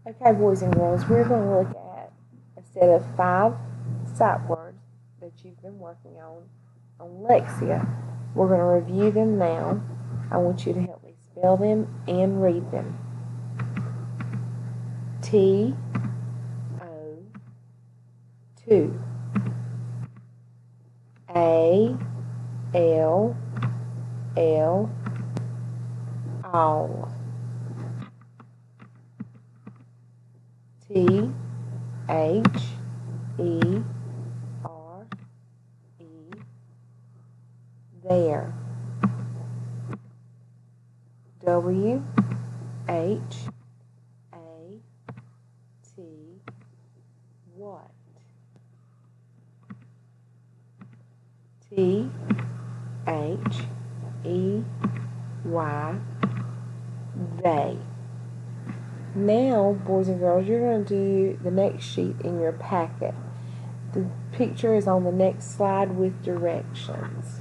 Okay, boys and girls, we're going to look at a set of 5 sight words that you've been working on Lexia. We're going to review them now. I want you to help me spell them and read them. T-O-2, A-L-L, all. T-H-E-R-E, there. W-H-A-T, what. T-H-E-Y, they. Now, boys and girls, you're going to do the next sheet in your packet. The picture is on the next slide with directions.